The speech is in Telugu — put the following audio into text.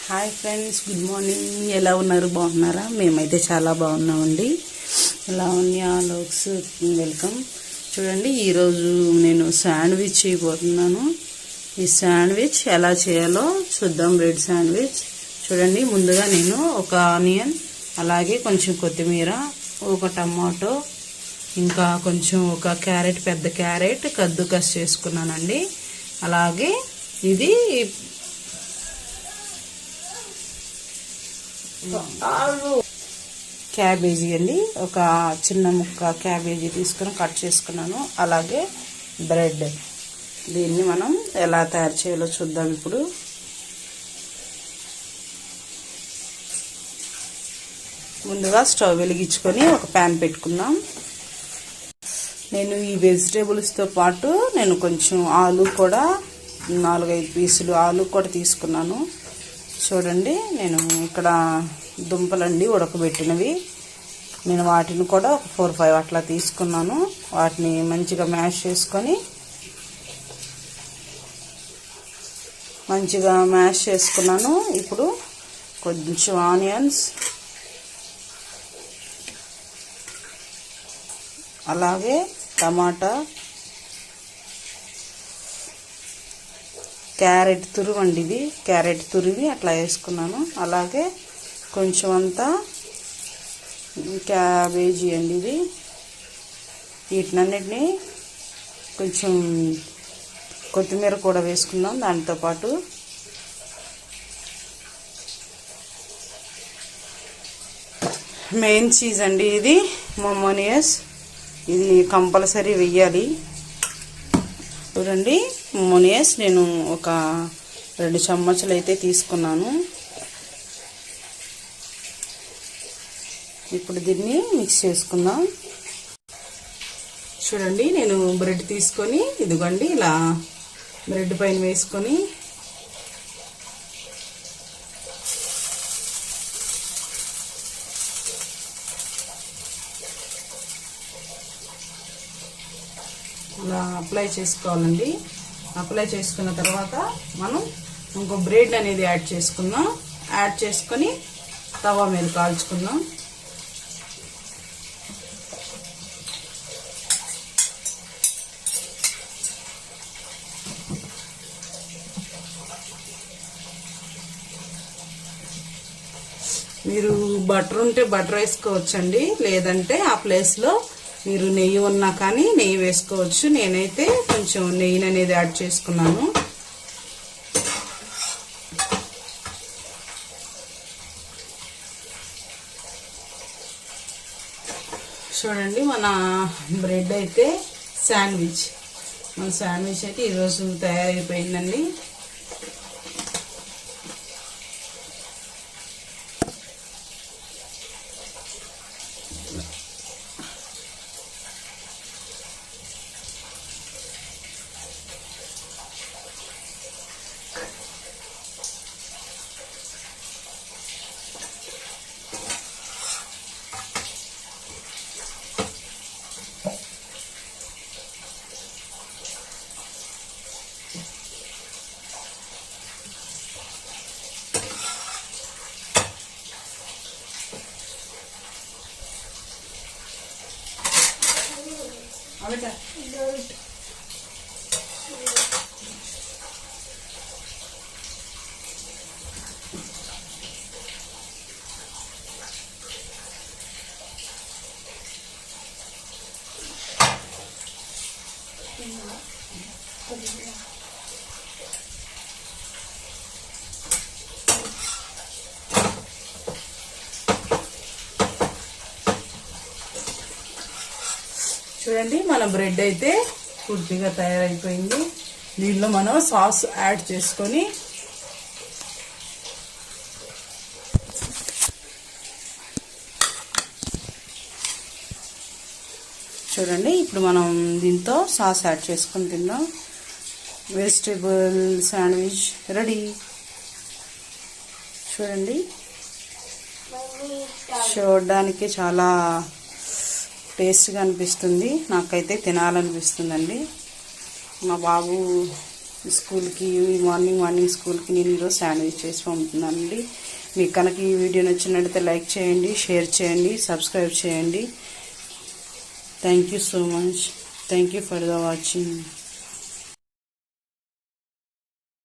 Hi friends, good morning. ఎలా ఉన్నారు? బాగున్నారా? మేమైతే చాలా బాగున్నామండి. Lavanya vlogs welcome. చూడండి, ఈరోజు నేను శాండ్విచ్ చేయబోతున్నాను. ఈ శాండ్విచ్ ఎలా చేయాలో చూద్దాం. Bread sandwich. చూడండి, ముందుగా నేను ఒక ఆనియన్, అలాగే కొంచెం కొత్తిమీర, ఒక టమాటో, ఇంకా కొంచెం ఒక క్యారెట్, పెద్ద క్యారెట్ కద్దుకస్ చేసుకున్నానండి. అలాగే ఇది క్యాబేజీ అండి. ఒక చిన్న ముక్క క్యాబేజీ తీసుకుని కట్ చేసుకున్నాను. అలాగే బ్రెడ్. దీన్ని మనం ఎలా తయారు చేయాలో చూద్దాం. ఇప్పుడు ముందుగా స్టవ్ వెలిగించుకొని ఒక ప్యాన్ పెట్టుకుందాం. నేను ఈ వెజిటేబుల్స్తో పాటు నేను కొంచెం ఆలు కూడా 4-5 పీసులు ఆలు కూడా తీసుకున్నాను. చూడండి, నేను ఇక్కడ దుంపలండి ఉడకబెట్టినవి. నేను వాటిని కూడా ఒక 4-5 అట్లా తీసుకున్నాను. వాటిని మంచిగా మ్యాష్ చేసుకున్నాను. ఇప్పుడు కొంచెం ఆనియన్స్, అలాగే టమాటా, క్యారెట్ తురుము అండి. ఇది క్యారెట్ తురిమి అట్లా వేసుకున్నాను. అలాగే కొంచెం అంతా క్యాబేజీ అండి. ఇది వీటినన్నిటినీ కొంచెం కొత్తిమీర కూడా వేసుకున్నాం. దాంతోపాటు మెయిన్ చీజ్ అండి. ఇది మొమోనియస్. ఇది కంపల్సరీ వెయ్యాలి. చూడండి, మొమోనియస్ నేను ఒక 2 చెంచాలు అయితే తీసుకున్నాను. ఇప్పుడు దీన్ని మిక్స్ చేసుకుందాం. చూడండి, నేను బ్రెడ్ తీసుకొని ఇదిగోండి ఇలా బ్రెడ్ పైన వేసుకొని ఇలా అప్లై చేసుకోవాలండి. అప్లై చేసుకున్న తర్వాత మనం ఇంకో బ్రెడ్ అనేది యాడ్ చేసుకుందాం. యాడ్ చేసుకొని తవా మీద కాల్చుకుందాం. మీరు బటర్ ఉంటే బటర్ వేసుకోవచ్చండి, లేదంటే ఆ ప్లేస్లో మీరు నెయ్యి ఉన్నా కానీ నెయ్యి వేసుకోవచ్చు. నేనైతే కొంచెం నెయ్యి అనేది యాడ్ చేసుకున్నాను. చూడండి, మన బ్రెడ్ అయితే మన శాండ్విచ్ అయితే ఈరోజు తయారైపోయిందండి. చూడండి, మన బ్రెడ్ అయితే పూర్తిగా తయారైపోయింది. దీనిలో మనం సాస్ యాడ్ చేసుకొని చూడండి, ఇప్పుడు మనం దీంతో సాస్ యాడ్ చేసుకొని తిందాం. Vegetable sandwich ready. చూడండి, చూడడానికి చాలా టేస్ట్గా అనిపిస్తుంది. నాకైతే తినాలనిపిస్తుందండి. మా బాబు స్కూల్కి మార్నింగ్ స్కూల్కి నేను ఈరోజు శాండ్విచ్ చేసి పంపుతున్నానండి. మీకు కనుక ఈ వీడియో నచ్చినట్లయితే లైక్ చేయండి, షేర్ చేయండి, సబ్స్క్రైబ్ చేయండి. Thank you so much. Thank you for the watching.